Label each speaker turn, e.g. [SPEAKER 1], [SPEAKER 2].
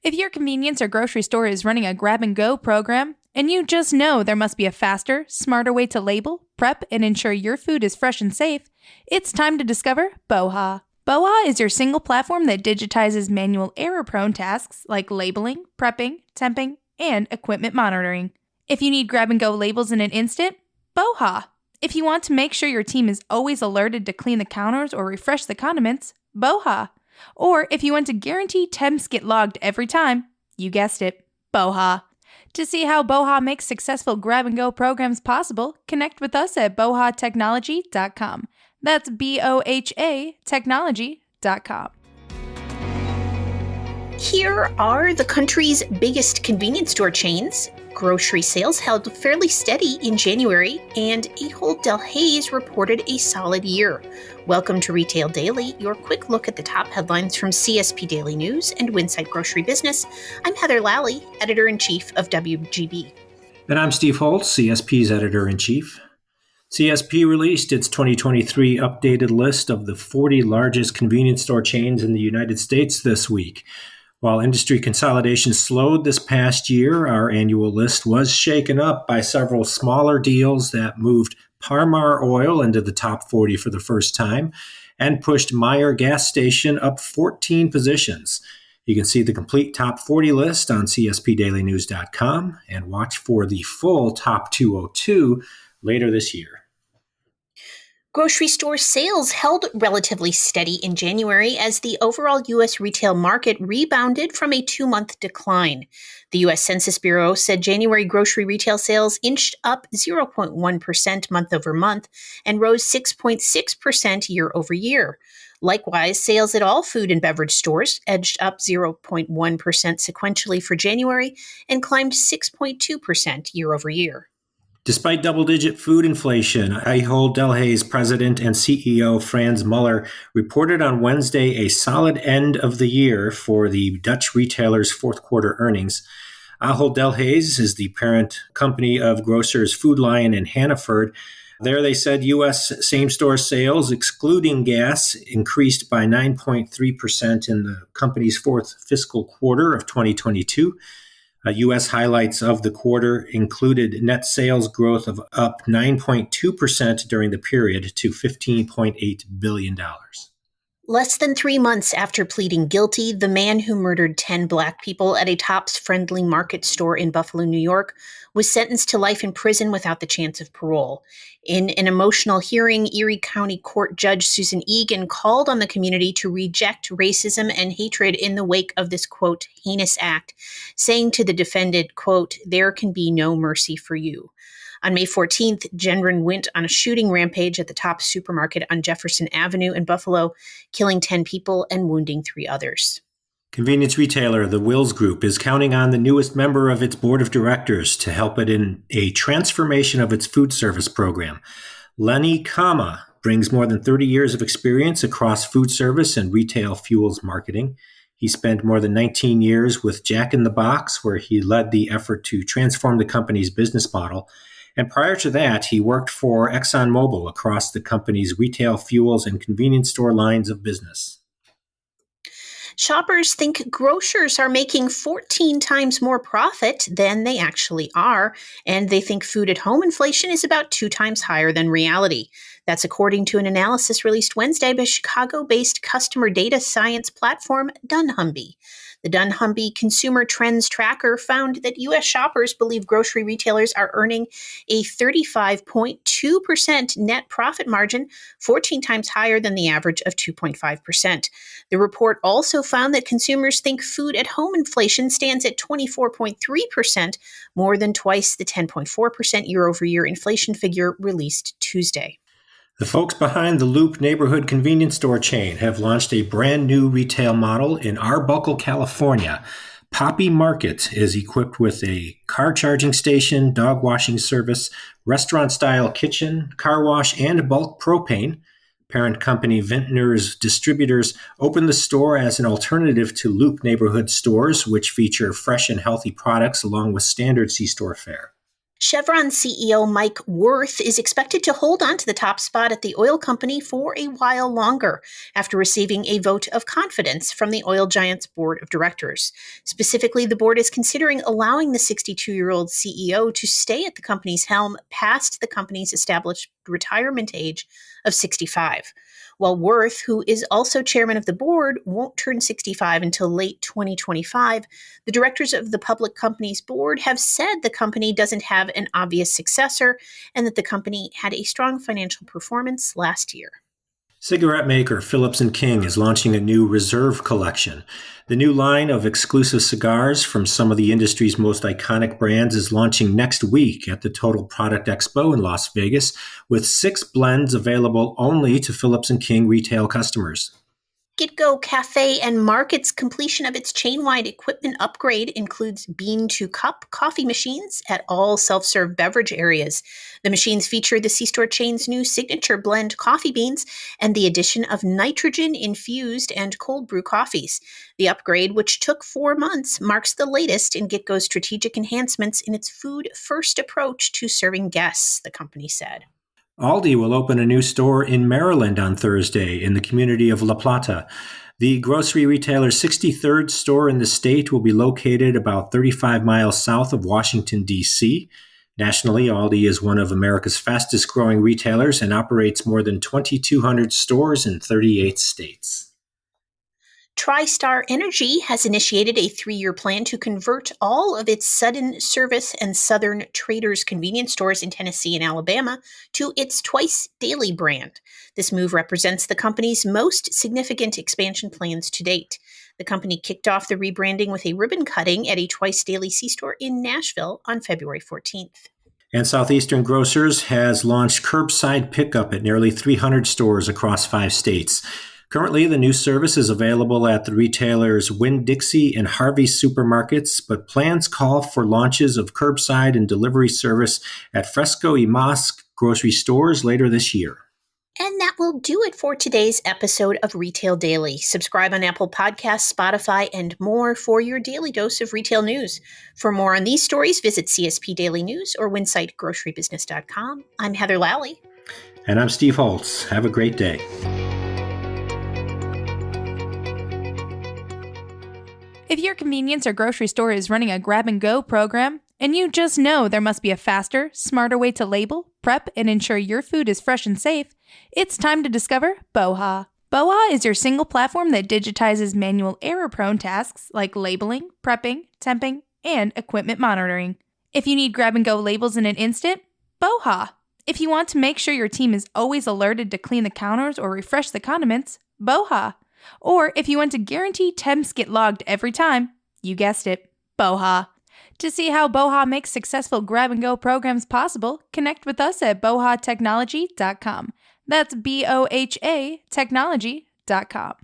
[SPEAKER 1] If your convenience or grocery store is running a grab-and-go program, and you just know there must be a faster, smarter way to label, prep, and ensure your food is fresh and safe, it's time to discover BOHA. BOHA is your single platform that digitizes manual error-prone tasks like labeling, prepping, temping, and equipment monitoring. If you need grab-and-go labels in an instant, BOHA. If you want to make sure your team is always alerted to clean the counters or refresh the condiments, BOHA. Or if you want to guarantee temps get logged every time, you guessed it, BOHA. To see how BOHA makes successful grab-and-go programs possible, connect with us at bohatechnology.com. That's BOHA technology.com.
[SPEAKER 2] Here are the country's biggest convenience store chains. Grocery sales held fairly steady in January, and Ahold Delhaize reported a solid year. Welcome to Retail Daily, your quick look at the top headlines from CSP Daily News and Winsight Grocery Business. I'm Heather Lally, Editor-in-Chief of WGB.
[SPEAKER 3] And I'm Steve Holtz, CSP's Editor-in-Chief. CSP released its 2023 updated list of the 40 largest convenience store chains in the United States this week. While industry consolidation slowed this past year, our annual list was shaken up by several smaller deals that moved Parmar Oil into the top 40 for the first time and pushed Meijer Gas Station up 14 positions. You can see the complete top 40 list on cspdailynews.com and watch for the full top 202 later this year.
[SPEAKER 2] Grocery store sales held relatively steady in January as the overall U.S. retail market rebounded from a 2-month decline. The U.S. Census Bureau said January grocery retail sales inched up 0.1% month over month and rose 6.6% year over year. Likewise, sales at all food and beverage stores edged up 0.1% sequentially for January and climbed 6.2% year over year.
[SPEAKER 3] Despite double-digit food inflation, Ahold Delhaize president and CEO Frans Muller reported on Wednesday a solid end of the year for the Dutch retailer's fourth quarter earnings. Ahold Delhaize is the parent company of grocers Food Lion and Hannaford. There they said U.S. same-store sales, excluding gas, increased by 9.3% in the company's fourth fiscal quarter of 2022. U.S. highlights of the quarter included net sales growth of up 9.2% during the period to $15.8 billion.
[SPEAKER 2] Less than 3 months after pleading guilty, the man who murdered 10 Black people at a Tops Friendly Market store in Buffalo, New York, was sentenced to life in prison without the chance of parole. In an emotional hearing, Erie County Court Judge Susan Egan called on the community to reject racism and hatred in the wake of this, quote, heinous act, saying to the defendant, quote, there can be no mercy for you. On May 14th, Gendron went on a shooting rampage at the Tops supermarket on Jefferson Avenue in Buffalo, killing 10 people and wounding 3 others.
[SPEAKER 3] Convenience retailer The Wills Group is counting on the newest member of its board of directors to help it in a transformation of its food service program. Lenny Kama brings more than 30 years of experience across food service and retail fuels marketing. He spent more than 19 years with Jack in the Box, where he led the effort to transform the company's business model. And prior to that, he worked for ExxonMobil across the company's retail fuels and convenience store lines of business.
[SPEAKER 2] Shoppers think grocers are making 14 times more profit than they actually are, and they think food at home inflation is about 2 times higher than reality. That's according to an analysis released Wednesday by Chicago-based customer data science platform dunnhumby. The dunnhumby Consumer Trends Tracker found that U.S. shoppers believe grocery retailers are earning a 35.2% net profit margin, 14 times higher than the average of 2.5%. The report also found that consumers think food at home inflation stands at 24.3%, more than twice the 10.4% year-over-year inflation figure released Tuesday.
[SPEAKER 3] The folks behind the Loop neighborhood convenience store chain have launched a brand new retail model in Arbuckle, California. Poppy Market is equipped with a car charging station, dog washing service, restaurant-style kitchen, car wash, and bulk propane. Parent company Vintner's Distributors opened the store as an alternative to Loop neighborhood stores, which feature fresh and healthy products along with standard C-store fare.
[SPEAKER 2] Chevron CEO Mike Wirth is expected to hold on to the top spot at the oil company for a while longer after receiving a vote of confidence from the oil giant's board of directors. Specifically, the board is considering allowing the 62-year-old CEO to stay at the company's helm past the company's established retirement age of 65. While Wirth, who is also chairman of the board, won't turn 65 until late 2025, the directors of the public company's board have said the company doesn't have an obvious successor and that the company had a strong financial performance last year.
[SPEAKER 3] Cigarette maker Phillips & King is launching a new Reserve collection. The new line of exclusive cigars from some of the industry's most iconic brands is launching next week at the Total Product Expo in Las Vegas, with 6 blends available only to Phillips & King retail customers.
[SPEAKER 2] GetGo Cafe and Market's completion of its chain-wide equipment upgrade includes bean-to-cup coffee machines at all self-serve beverage areas. The machines feature the C-store chain's new signature blend coffee beans and the addition of nitrogen-infused and cold brew coffees. The upgrade, which took 4 months, marks the latest in GetGo's strategic enhancements in its food-first approach to serving guests, the company said.
[SPEAKER 3] Aldi will open a new store in Maryland on Thursday in the community of La Plata. The grocery retailer's 63rd store in the state will be located about 35 miles south of Washington, D.C. Nationally, Aldi is one of America's fastest growing retailers and operates more than 2,200 stores in 38 states.
[SPEAKER 2] TriStar Energy has initiated a 3-year plan to convert all of its Sudden Service and Southern Traders convenience stores in Tennessee and Alabama to its Twice Daily brand. This move represents the company's most significant expansion plans to date. The company kicked off the rebranding with a ribbon cutting at a Twice Daily C-store in Nashville on February 14th.
[SPEAKER 3] And Southeastern Grocers has launched curbside pickup at nearly 300 stores across 5 states. Currently, the new service is available at the retailers Winn-Dixie and Harvey's supermarkets, but plans call for launches of curbside and delivery service at Fresco y Mas grocery stores later this year.
[SPEAKER 2] And that will do it for today's episode of Retail Daily. Subscribe on Apple Podcasts, Spotify, and more for your daily dose of retail news. For more on these stories, visit CSP Daily News or WinsightGroceryBusiness.com. I'm Heather Lally.
[SPEAKER 3] And I'm Steve Holtz. Have a great day.
[SPEAKER 1] If your convenience or grocery store is running a grab-and-go program, and you just know there must be a faster, smarter way to label, prep, and ensure your food is fresh and safe, it's time to discover BOHA. BOHA is your single platform that digitizes manual error-prone tasks like labeling, prepping, temping, and equipment monitoring. If you need grab-and-go labels in an instant, BOHA. If you want to make sure your team is always alerted to clean the counters or refresh the condiments, BOHA. Or if you want to guarantee temps get logged every time, you guessed it, BOHA. To see how BOHA makes successful grab-and-go programs possible, connect with us at bohatechnology.com. That's BOHA technology.com.